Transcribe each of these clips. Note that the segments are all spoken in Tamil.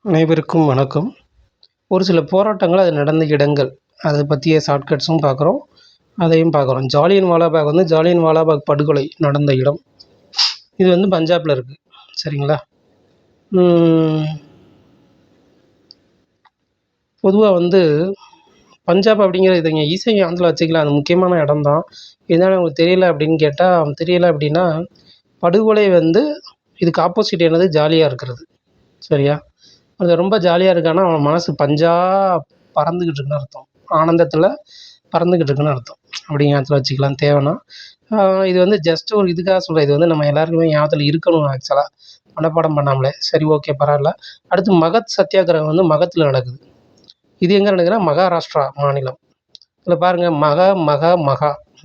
அனைவருக்கும் வணக்கம். ஒரு சில போராட்டங்கள் அது நடந்த இடங்கள், அதை பற்றிய ஷார்ட்கட்ஸும் பார்க்குறோம், அதையும் பார்க்குறோம். ஜாலியன் வாலாபாக் ஜாலியன் வாலாபாக் படுகொலை நடந்த இடம். இது பஞ்சாபில் இருக்குது. சரிங்களா? பொதுவாக பஞ்சாப் அப்படிங்கிறது இதுங்க ஈஸியாக ஞாபகத்தில் வச்சுக்கலாம். அது முக்கியமான இடம் தான். இருந்தாலும் உங்களுக்கு தெரியல அப்படின்னு கேட்டால், தெரியலை அப்படின்னா படுகொலை இதுக்கு ஆப்போசிட் என்னது ஜாலியாக இருக்கிறது. சரியா? அது ரொம்ப ஜாலியாக இருக்கான்னா அவன் மனசு பறந்துக்கிட்டு இருக்குன்னு அர்த்தம். ஆனந்தத்தில் பறந்துக்கிட்டு இருக்குன்னு அர்த்தம். அப்படி ஞாபகத்தில் வச்சுக்கலாம் தேவைன்னா. இது ஜஸ்ட் ஒரு இதுக்காக சொல்கிறேன். இது நம்ம எல்லாருக்குமே ஞாபகத்தில் இருக்கணும் ஆக்சுவலாக, மனப்பாடம் பண்ணாமலே. சரி, ஓகே, பரவாயில்ல. அடுத்து மகத் சத்தியாகிரகம் மகத்தில் நடக்குது. இது எங்கே நடக்குதுன்னா மகாராஷ்டிரா மாநிலம். இதில் பாருங்கள், மகா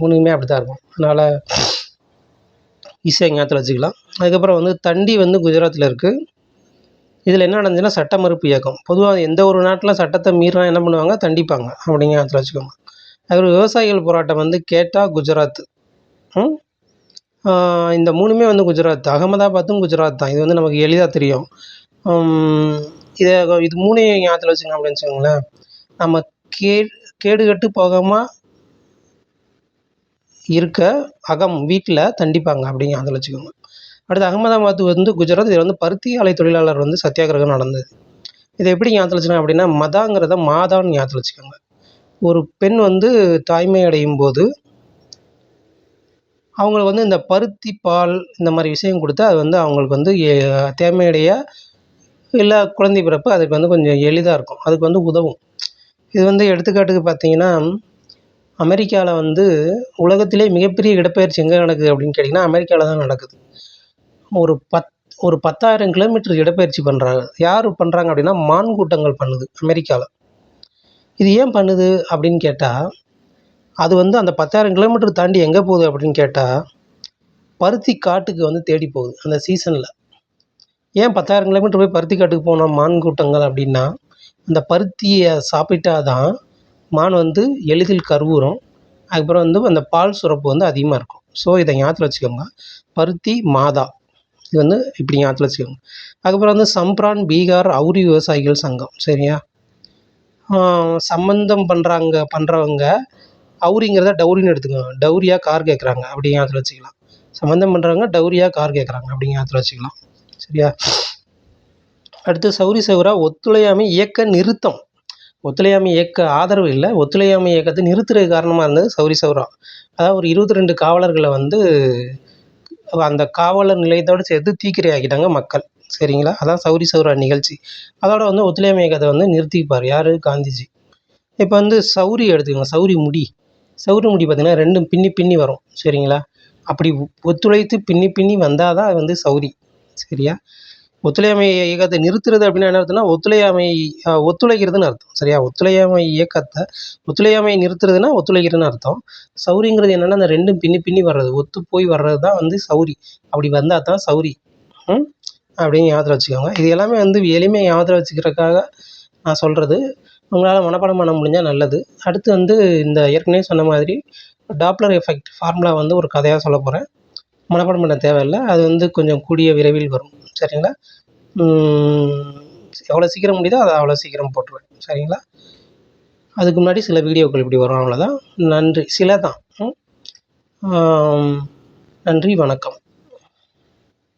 மூணுமே அப்படி தான் இருக்கும். அதனால் ஈஸியாக ஞாபகத்தில் வச்சுக்கலாம். அதுக்கப்புறம் தண்டி குஜராத்தில் இருக்குது. இதில் என்ன நடந்துச்சுன்னா சட்ட மறுப்பு இயக்கம். பொதுவாக எந்த ஒரு நாட்டில் சட்டத்தை மீறினா என்ன பண்ணுவாங்க, தண்டிப்பாங்க. அப்படிங்க ஞாபகத்தில் வச்சுக்கோங்க. அதுக்கப்புறம் விவசாயிகள் போராட்டம் கேட்டா குஜராத். இந்த மூணுமே குஜராத். அகமதாபாத்தும் குஜராத் தான். இது நமக்கு எளிதாக தெரியும். இது மூணையும் ஞாபகத்தில் வச்சுக்கோங்க அப்படின்னு வச்சுக்கோங்களேன். நம்ம கேடுகட்டு போகாமல் இருக்க வீட்டில் தண்டிப்பாங்க அப்படிங்க ஞாபகத்தில் வச்சுக்கோங்க. அடுத்து அகமதாபாத் குஜராத். இதில் பருத்தி ஆலை தொழிலாளர் சத்தியாகிரகம் நடந்தது. இதை எப்படி ஞாபகத்தில் வச்சுக்கோங்க அப்படின்னா மதாங்கிறத மாதான்னு ஞாபகத்தில் வச்சுக்கோங்க. ஒரு பெண் தாய்மை அடையும் போது அவங்களுக்கு இந்த பருத்தி பால் இந்த மாதிரி விஷயம் கொடுத்தா அது அவங்களுக்கு தேவையடைய இல்லை குழந்தை பிறப்பு அதுக்கு கொஞ்சம் எளிதாக இருக்கும். அதுக்கு உதவும். இது எடுத்துக்காட்டுக்கு பார்த்தீங்கன்னா அமெரிக்காவில் உலகத்திலே மிகப்பெரிய இடப்பெயர்ச்சி எங்கே நடக்குது அப்படின்னு கேட்டிங்கன்னா அமெரிக்காவில் தான் நடக்குது. ஒரு 10,000 கிலோமீட்டர் இடப்பெயர்ச்சி பண்ணுறாங்க. யார் பண்ணுறாங்க அப்படின்னா மான் கூட்டங்கள் பண்ணுது அமெரிக்காவில். இது ஏன் பண்ணுது அப்படின்னு கேட்டால் அது அந்த 10,000 கிலோமீட்டர் தாண்டி எங்கே போகுது அப்படின்னு கேட்டால் பருத்தி காட்டுக்கு தேடி போகுது அந்த சீசனில். ஏன் 10,000 கிலோமீட்டர் போய் பருத்தி காட்டுக்கு போனோம் மான் கூட்டங்கள் அப்படின்னா, அந்த பருத்தியை சாப்பிட்டா தான் மான் எளிதில் கருவுறும். அதுக்கப்புறம் அந்த பால் சுரப்பு அதிகமாக இருக்கும். ஸோ இதை ஞாபகத்தில் வச்சுக்கோங்க. பருத்தி மாதா இது இப்படி ஞாபகத்தில் வச்சுக்கோங்க. அதுக்கப்புறம் சம்ப்ரான் பீகார் அவுரி விவசாயிகள் சங்கம். சரியா? சம்மந்தம் பண்ணுறவங்க அவுரிங்கிறத டவுரின்னு எடுத்துக்கோங்க. டவுரியாக கார் கேட்குறாங்க அப்படி ஞாபகத்தில் வச்சுக்கலாம். சம்மந்தம் பண்ணுறவங்க டவுரியாக கார் கேட்குறாங்க அப்படி ஞாபகத்தில் வச்சுக்கலாம். சரியா? அடுத்து சௌரி சௌரா ஒத்துழையாமை இயக்க நிறுத்தம். ஒத்துழையாமை இயக்க ஆதரவு இல்லை, ஒத்துழையாமை இயக்கத்தை நிறுத்துறது காரணமாக இருந்தது சௌரி சௌரா. அதாவது ஒரு 22 காவலர்களை அந்த காவலர் நிலையத்தோடு சேர்த்து தீக்கிரை ஆக்கிட்டாங்க மக்கள். சரிங்களா? அதான் சௌரி சௌரா நிகழ்ச்சி. அதோட ஒத்துழையாமை இயக்கத்தை நிறுத்திப்பார் யார்? காந்திஜி. இப்போ சௌரி எடுத்துக்கோங்க. சௌரி முடி பார்த்திங்கன்னா ரெண்டும் பின்னி பின்னி வரும். சரிங்களா? அப்படி ஒத்துழைத்து பின்னி பின்னி வந்தால் தான் சௌரி. சரியா? ஒத்துழையாமை இயக்கத்தை நிறுத்துறது அப்படின்னா என்ன அர்த்தம்னா ஒத்துழைக்கிறதுன்னு அர்த்தம். சரியா? ஒத்துழையாமை நிறுத்துறதுன்னா ஒத்துழைக்கிறதுன்னு அர்த்தம். சௌரிங்கிறது என்னென்னா அந்த ரெண்டும் பின்னி பின்னி வர்றது, ஒத்து போய் வர்றது தான் சௌரி. அப்படி வந்தால் தான் சௌரி அப்படின்னு ஞாபகத்தில் வச்சுக்கோங்க. இது எல்லாமே எளிமையாக ஞாபகத்தில் வச்சுக்கிறதுக்காக நான் சொல்கிறது. உங்களால் மனப்பாடம் பண்ண முடிஞ்சால் நல்லது. அடுத்து இந்த ஏற்கனவே சொன்ன மாதிரி டாப்ளர் எஃபெக்ட் ஃபார்முலா ஒரு கதையாக சொல்ல போகிறேன். மனப்பாடம் பண்ண தேவையில்லை. அது கொஞ்சம் கூடிய விரைவில் வரும். சரிங்களா? எவ்வளோ சீக்கிரம் முடியுதோ அதை அவ்வளோ சீக்கிரம் போட்டுருவேன். சரிங்களா? அதுக்கு முன்னாடி சில வீடியோக்கள் இப்படி வரும். அவ்வளோதான். நன்றி. சில தான். நன்றி, வணக்கம்.